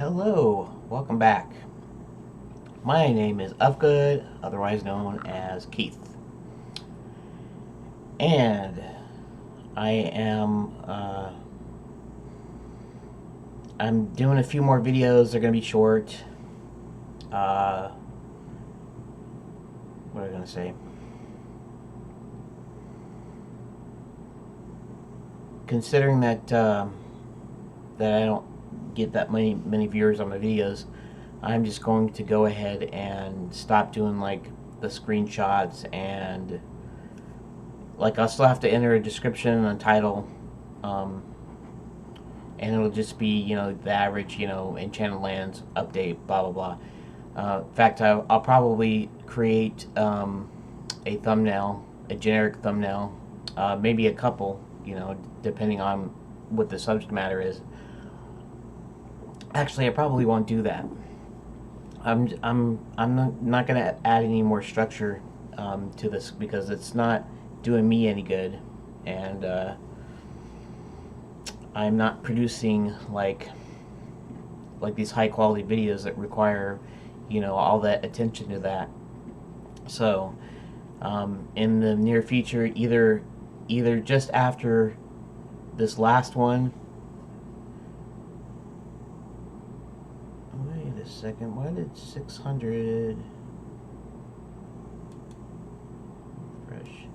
Hello, welcome back. My name is Uhfgood, otherwise known as Keith, and I am I'm doing a few more videos. They're gonna be short. What am I gonna say? Considering that I don't get that many viewers on my videos, I'm just going to go ahead and stop doing like the screenshots, and like I'll still have to enter a description and a title, and it'll just be, the average, Enchanted Lands update, blah blah blah. In fact, I'll probably create a thumbnail, a generic thumbnail, maybe a couple, depending on what the subject matter is. Actually, I probably won't do that. I'm not gonna add any more structure to this because it's not doing me any good, and I'm not producing like these high quality videos that require, all that attention to that. So, in the near future, either just after this last one. Wait a second. Why did 600 fresh?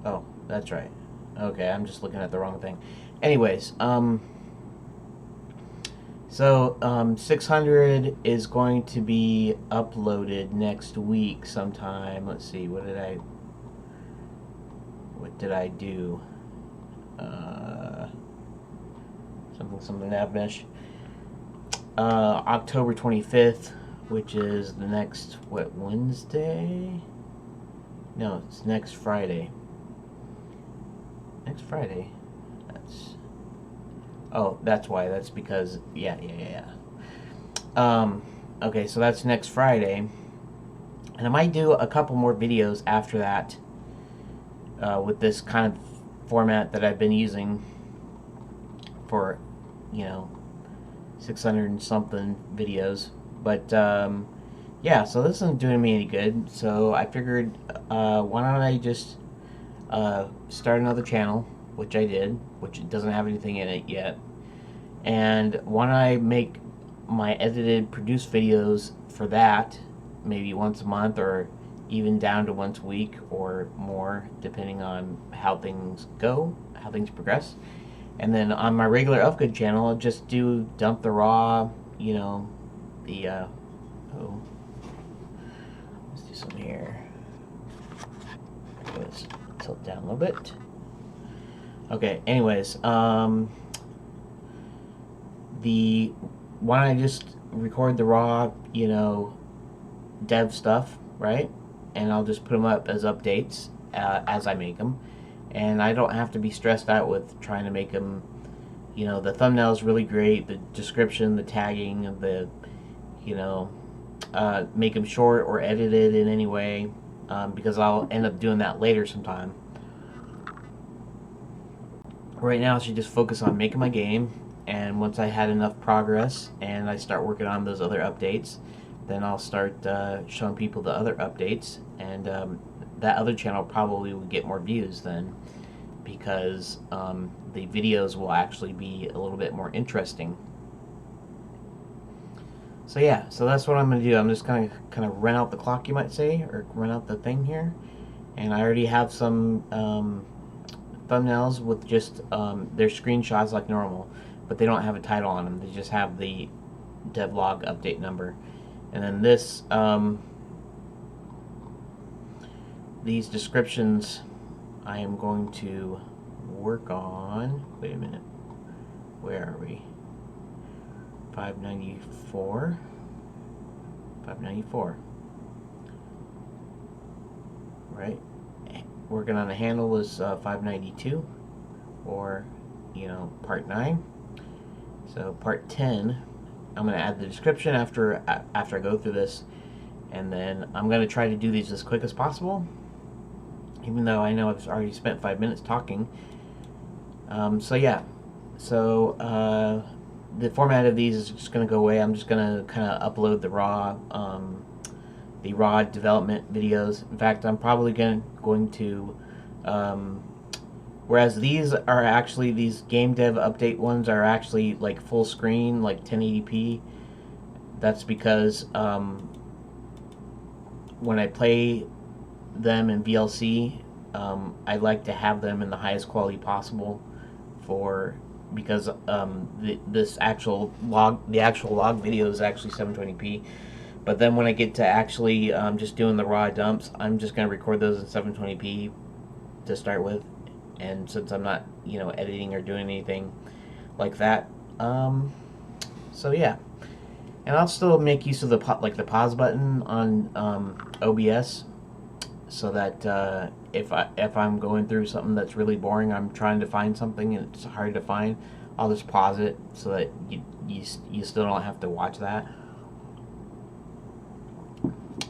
Oh, that's right. Okay, I'm just looking at the wrong thing. Anyways, so 600 is going to be uploaded next week sometime. Let's see, what did I do? Something Navmesh. October 25th, which is the next, Wednesday? No, it's next Friday. Next Friday? That's why. That's because, yeah. Okay, so that's next Friday. And I might do a couple more videos after that with this kind of format that I've been using for, 600 and something videos. But, yeah, so this isn't doing me any good. So I figured, why don't I just start another channel, which I did, which doesn't have anything in it yet. And why don't I make my edited, produced videos for that, maybe once a month or even down to once a week or more, depending on how things go, how things progress. And then on my regular Uhfgood channel, I'll just dump the raw, let's do some here. Let's tilt down a little bit. Okay, anyways, why don't I just record the raw, dev stuff, right? And I'll just put them up as updates as I make them. And I don't have to be stressed out with trying to make them, the thumbnail is really great, the description, the tagging, the, make them short or edited in any way, because I'll end up doing that later sometime. Right now I should just focus on making my game, and once I had enough progress and I start working on those other updates, then I'll start showing people the other updates, and that other channel probably will get more views then, because the videos will actually be a little bit more interesting. So yeah, so that's what I'm going to do. I'm just going to kind of run out the clock, you might say, or run out the thing here. And I already have some thumbnails with just their screenshots like normal, but they don't have a title on them. They just have the devlog update number. And then this, these descriptions I am going to work on. Wait a minute. Where are we? 594. 594. Right? Working on a handle was 592, or part 9. So part 10, I'm going to add the description after I go through this, and then I'm going to try to do these as quick as possible, even though I know I've already spent 5 minutes talking. So yeah, So the format of these is just going to go away. I'm just going to kind of upload the raw development videos. In fact, I'm probably going to um, whereas these game dev update ones are actually like full screen, like 1080p. That's because when I play them in VLC, I like to have them in the highest quality possible for because the actual log video is actually 720p. But then when I get to actually just doing the raw dumps, I'm just going to record those in 720p to start with. And since I'm not, editing or doing anything like that, so yeah. And I'll still make use of the the pause button on OBS, so that if I'm going through something that's really boring, I'm trying to find something and it's hard to find, I'll just pause it so that you still don't have to watch that.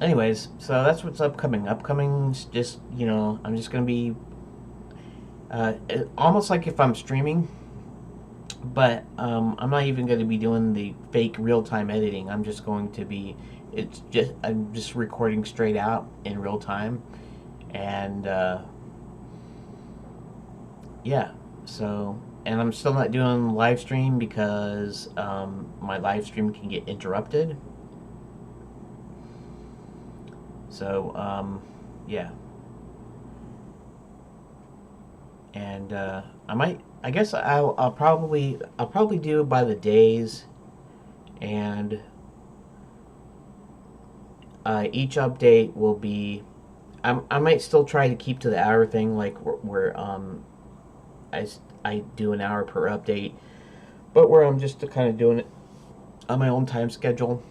Anyways, so that's what's upcoming. Upcoming's just I'm just gonna be almost like if I'm streaming, but I'm not even going to be doing the fake real time editing. I'm just recording straight out in real time, and yeah. So, and I'm still not doing live stream because my live stream can get interrupted. So yeah, and I guess I'll probably do it by the days, and each update will be. I might still try to keep to the hour thing, like where I, I do an hour per update, but where I'm just kind of doing it on my own time schedule.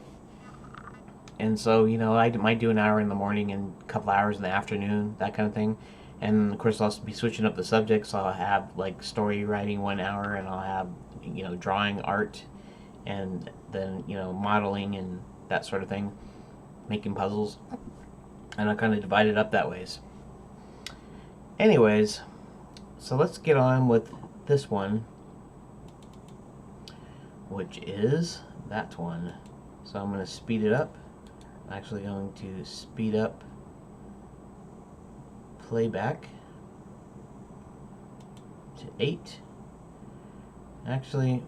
And so, I might do an hour in the morning and a couple hours in the afternoon, that kind of thing. And of course, I'll be switching up the subjects. I'll have like story writing 1 hour, and I'll have drawing, art, and then modeling and that sort of thing, making puzzles, and I'll kind of divide it up that ways. Anyways, so let's get on with this one, which is that one. So I'm going to speed it up. I'm actually going to speed up playback to 8. Actually,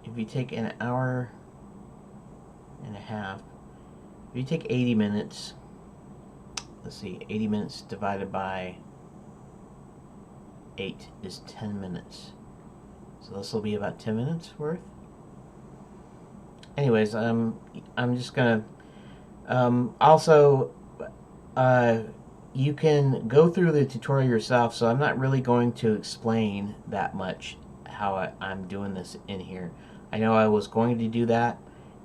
if you take an hour and a half, if you take 80 minutes, let's see, 80 minutes divided by 8 is 10 minutes. So this will be about 10 minutes worth. Anyways, I'm just gonna also you can go through the tutorial yourself, so I'm not really going to explain that much how I'm doing this in here. I know I was going to do that,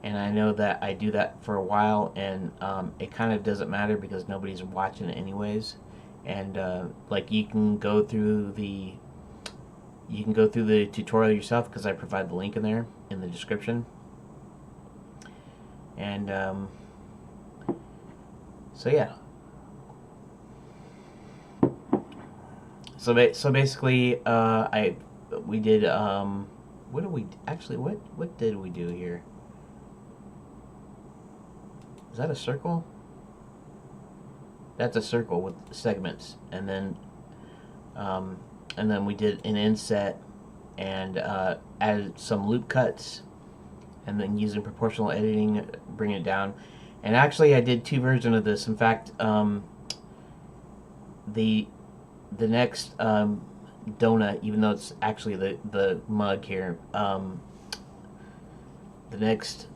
and I know that I do that for a while, and it kind of doesn't matter because nobody's watching it anyways. And like you can go through the tutorial yourself because I provide the link in there in the description. And so yeah. So basically, we did what did we actually what did we do here? Is that a circle? That's a circle with segments, and then we did an inset and added some loop cuts, and then using proportional editing, bring it down. And actually, I did 2 versions of this. In fact, the next donut, even though it's actually the mug here, the next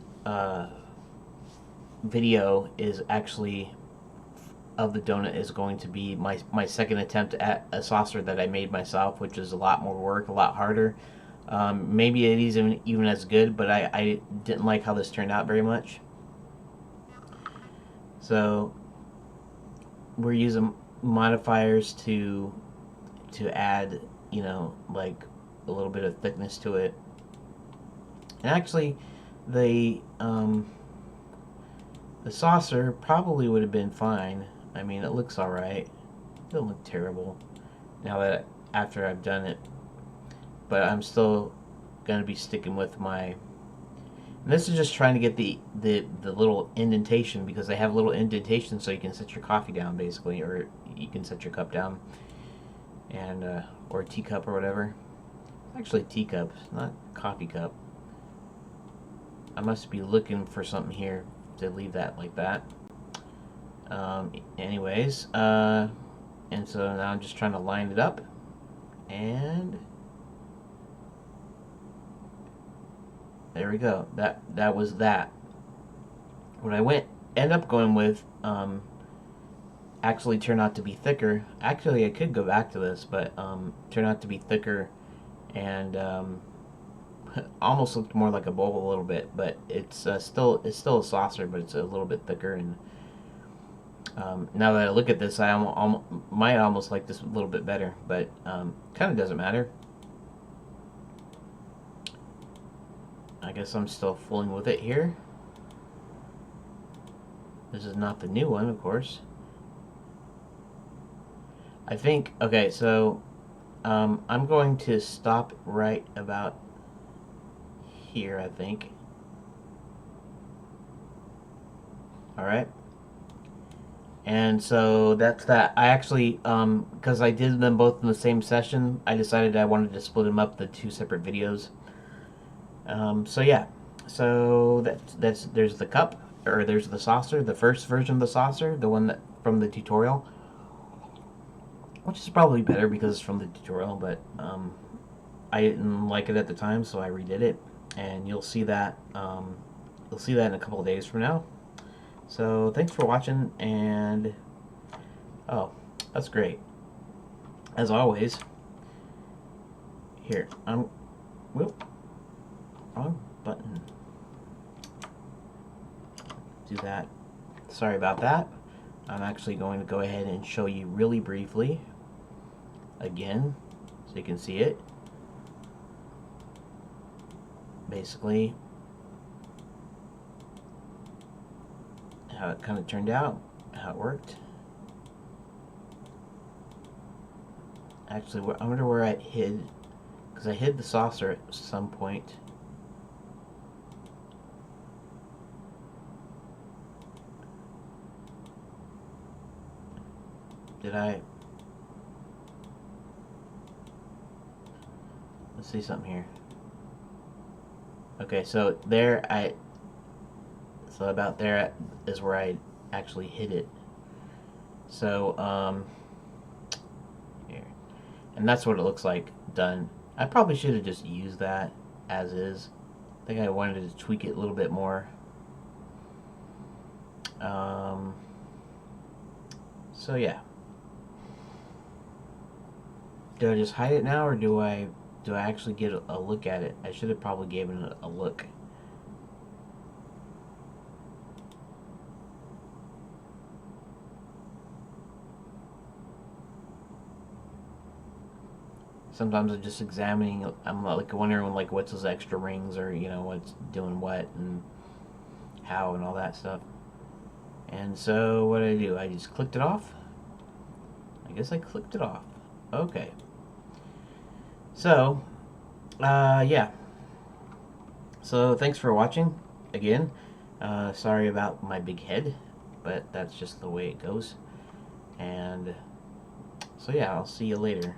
video is actually of the donut is going to be my second attempt at a saucer that I made myself, which is a lot more work, a lot harder. Maybe it isn't even as good, but I didn't like how this turned out very much. So we're using modifiers to add, like a little bit of thickness to it. And actually, the saucer probably would have been fine. I mean, it looks alright. It doesn't look terrible. now that after I've done it, but I'm still gonna be sticking with my. And this is just trying to get the little indentation, because they have little indentations so you can set your coffee down basically, or you can set your cup down, and or a teacup or whatever. Actually, teacup, not coffee cup. I must be looking for something here to leave that like that. Anyways, and so now I'm just trying to line it up, and there we go. That was that. What I end up going with actually turned out to be thicker. Actually, I could go back to this, but turned out to be thicker, and almost looked more like a bowl a little bit. But it's still a saucer, but it's a little bit thicker. And now that I look at this, I might almost like this a little bit better, but kind of doesn't matter. I guess I'm still fooling with it here. This is not the new one, of course. I think, okay, so I'm going to stop right about here, I think. Alright. And so that's that. I actually, because I did them both in the same session, I decided I wanted to split them up, the two separate videos. So yeah, so there's the cup, or there's the saucer, the first version of the saucer, the one that from the tutorial, which is probably better because it's from the tutorial, but I didn't like it at the time, so I redid it, and you'll see that in a couple of days from now. So thanks for watching, and oh, that's great. As always, here whoop. Wrong button. Do that. Sorry about that. I'm actually going to go ahead and show you really briefly again so you can see it. Basically, how it kind of turned out, how it worked. Actually, I wonder where I hid, because I hid the saucer at some point. Did I? Let's see something here. Okay, so there so about there is where I actually hid it. So here, and that's what it looks like done. I probably should have just used that as is. I think I wanted to tweak it a little bit more. So yeah. Do I just hide it now, or do I actually get a look at it? I should have probably given it a look. Sometimes I'm just examining. I'm like wondering like what's those extra rings, or you know what's doing what and how and all that stuff. And so what did I do? I just clicked it off. I guess I clicked it off. Okay. So, yeah. So thanks for watching again. Sorry about my big head, but that's just the way it goes. And so yeah, I'll see you later.